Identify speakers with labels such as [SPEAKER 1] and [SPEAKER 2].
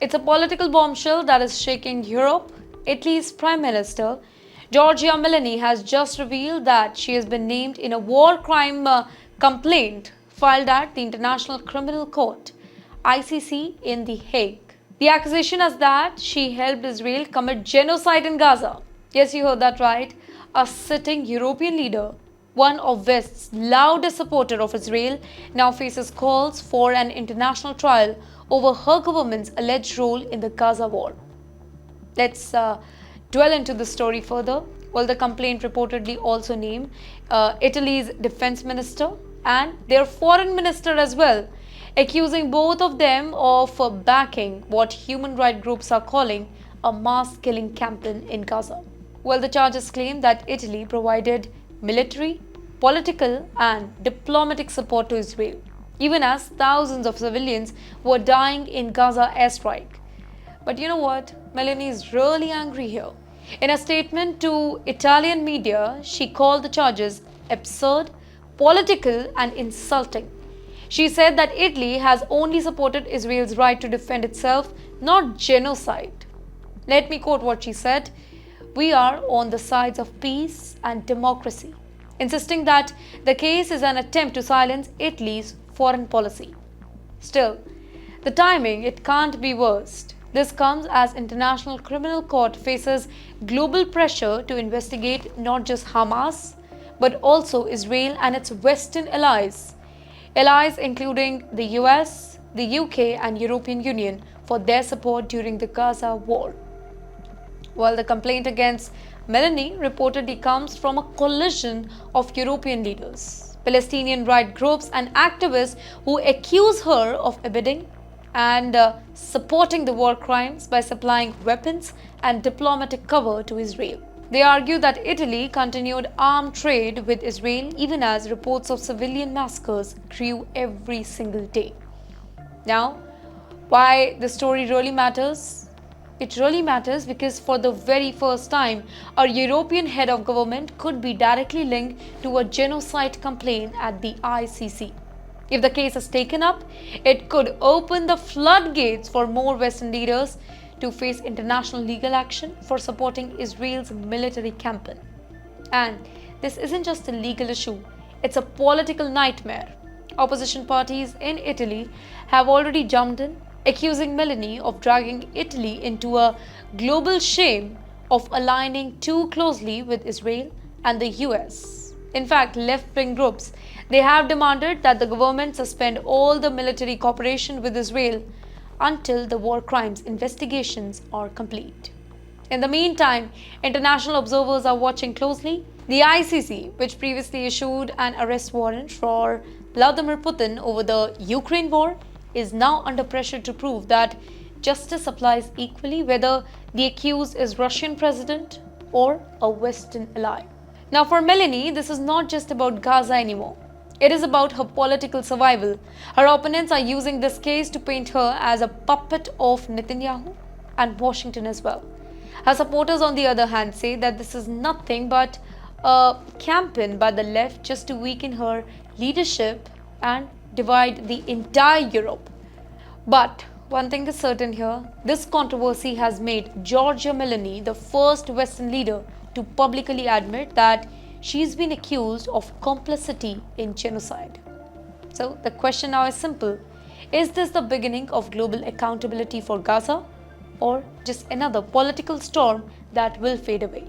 [SPEAKER 1] It's a political bombshell that is shaking Europe. Italy's Prime Minister, Giorgia Meloni, has just revealed that she has been named in a war crime complaint filed at the International Criminal Court, ICC, in The Hague. The accusation is that she helped Israel commit genocide in Gaza. Yes, you heard that right. A sitting European leader, one of West's loudest supporters of Israel, now faces calls for an international trial over her government's alleged role in the Gaza war. Let's dwell into the story further. Well, the complaint reportedly also named Italy's defense minister and their foreign minister as well, accusing both of them of backing what human rights groups are calling a mass killing campaign in Gaza. Well, the charges claim that Italy provided military, political, and diplomatic support to Israel, even as thousands of civilians were dying in Gaza airstrike. But you know what? Meloni is really angry here. In a statement to Italian media, she called the charges absurd, political, and insulting. She said that Italy has only supported Israel's right to defend itself, not genocide. Let me quote what she said. "We are on the sides of peace and democracy," insisting that the case is an attempt to silence Italy's foreign policy. Still, the timing, it can't be worst. This comes as International Criminal Court faces global pressure to investigate not just Hamas, but also Israel and its Western allies. Allies including the US, the UK and European Union for their support during the Gaza war. While the complaint against Meloni reportedly comes from a coalition of European leaders, Palestinian rights groups and activists who accuse her of abetting and supporting the war crimes by supplying weapons and diplomatic cover to Israel. They argue that Italy continued armed trade with Israel even as reports of civilian massacres grew every single day. Now, why the story really matters? It really matters because for the very first time, a European head of government could be directly linked to a genocide complaint at the ICC. If the case is taken up, it could open the floodgates for more Western leaders to face international legal action for supporting Israel's military campaign. And this isn't just a legal issue, it's a political nightmare. Opposition parties in Italy have already jumped in, accusing Meloni of dragging Italy into a global shame of aligning too closely with Israel and the US. In fact, left-wing groups, they have demanded that the government suspend all the military cooperation with Israel until the war crimes investigations are complete. In the meantime, international observers are watching closely. The ICC, which previously issued an arrest warrant for Vladimir Putin over the Ukraine war, is now under pressure to prove that justice applies equally whether the accused is Russian president or a Western ally. Now for Meloni, this is not just about Gaza anymore. It is about her political survival. Her opponents are using this case to paint her as a puppet of Netanyahu and Washington as well. Her supporters, on the other hand, say that this is nothing but a campaign by the left just to weaken her leadership and divide the entire Europe. But one thing is certain here, this controversy has made Giorgia Meloni the first Western leader to publicly admit that she's been accused of complicity in genocide. So the question now is simple. Is this the beginning of global accountability for Gaza, or just another political storm that will fade away?